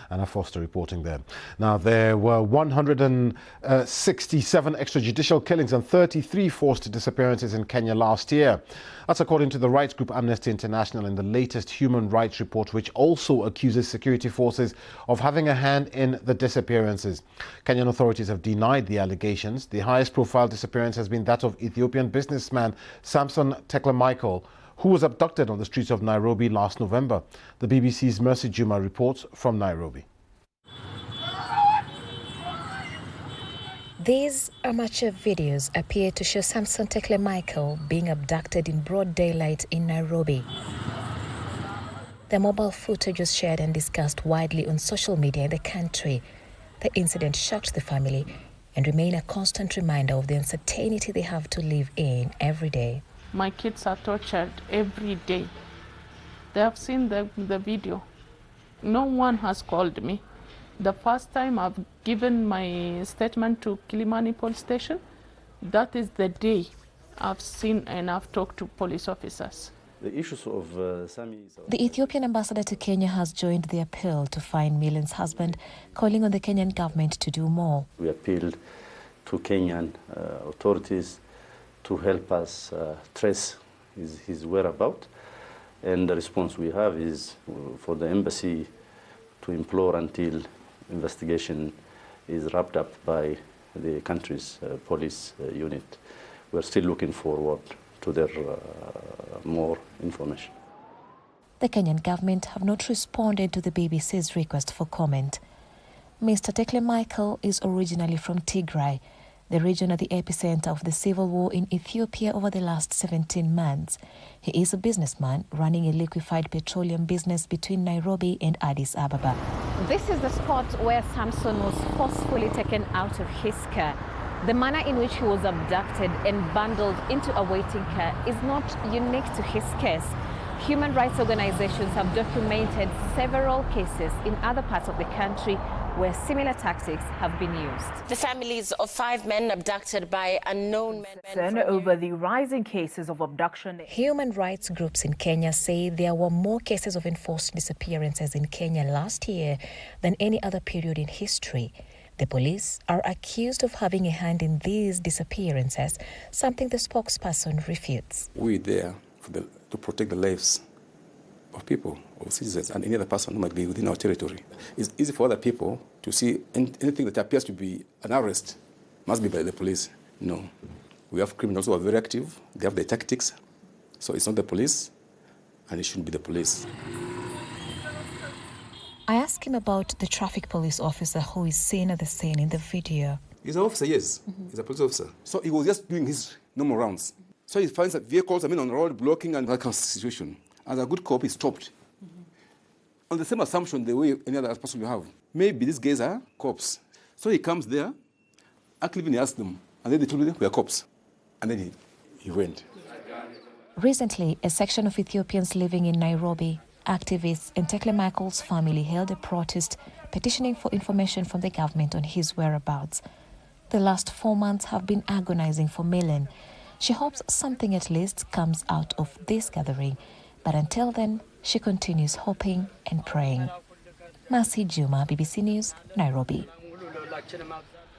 Anna Foster reporting there. Now, there were 167 extrajudicial killings and 33 forced disappearances in Kenya last year. That's according to the rights group Amnesty International in the latest human rights report, which also accuses security forces of having a hand in the disappearances. Kenyan authorities have denied the allegations. The highest profile disappearance has been that of Ethiopian businessman Samson TekleMichaël, who was abducted on the streets of Nairobi last November. The BBC's Mercy Juma reports from Nairobi. These amateur videos appear to show Samson TekleMichaël being abducted in broad daylight in Nairobi. The mobile footage was shared and discussed widely on social media in the country. The incident shocked the family and remains a constant reminder of the uncertainty they have to live in every day. My kids are tortured every day. They have seen the video. No one has called me. The first time I've given my statement to Kilimani police station, that is the day I've seen and I've talked to police officers. The issues of The Ethiopian ambassador to Kenya has joined the appeal to find Milen's husband, calling on the Kenyan government to do more. We appealed to Kenyan authorities to help us trace his whereabouts. And the response we have is for the embassy to implore until investigation is wrapped up by the country's police unit. We're still looking forward to their more information. The Kenyan government have not responded to the BBC's request for comment. Mr. TekleMichaël is originally from Tigray, the region at the epicenter of the civil war in Ethiopia over the last 17 months. He is a businessman running a liquefied petroleum business between Nairobi and Addis Ababa. This is the spot where Samson was forcefully taken out of his car. The manner in which he was abducted and bundled into a waiting car is not unique to his case. Human rights organizations have documented several cases in other parts of the country where similar tactics have been used. The families of 5 men abducted by unknown men over the rising cases of abduction. Human rights groups in Kenya say there were more cases of enforced disappearances in Kenya last year than any other period in history. The police are accused of having a hand in these disappearances, something the spokesperson refutes. We're there to protect the lives of people, of citizens, and any other person who might be within our territory. It's easy for other people to see anything that appears to be an arrest must be by the police. No. We have criminals who are very active. They have their tactics. So it's not the police, and it shouldn't be the police. I asked him about the traffic police officer who is seen at the scene in the video. He's an officer, yes. He's a police officer. So he was just doing his normal rounds. So he finds that vehicles, on the road, blocking and that kind of situation. As a good cop, he stopped. On the same assumption, the way any other person you have. Maybe these guys are cops. So he comes there, actually he asked them, and then they told him we are cops. And then he went. Recently, a section of Ethiopians living in Nairobi, activists and TekleMichaël's family held a protest petitioning for information from the government on his whereabouts. The last 4 months have been agonizing for Milen. She hopes something at least comes out of this gathering. But until then, she continues hoping and praying. Mercy Juma, BBC News, Nairobi.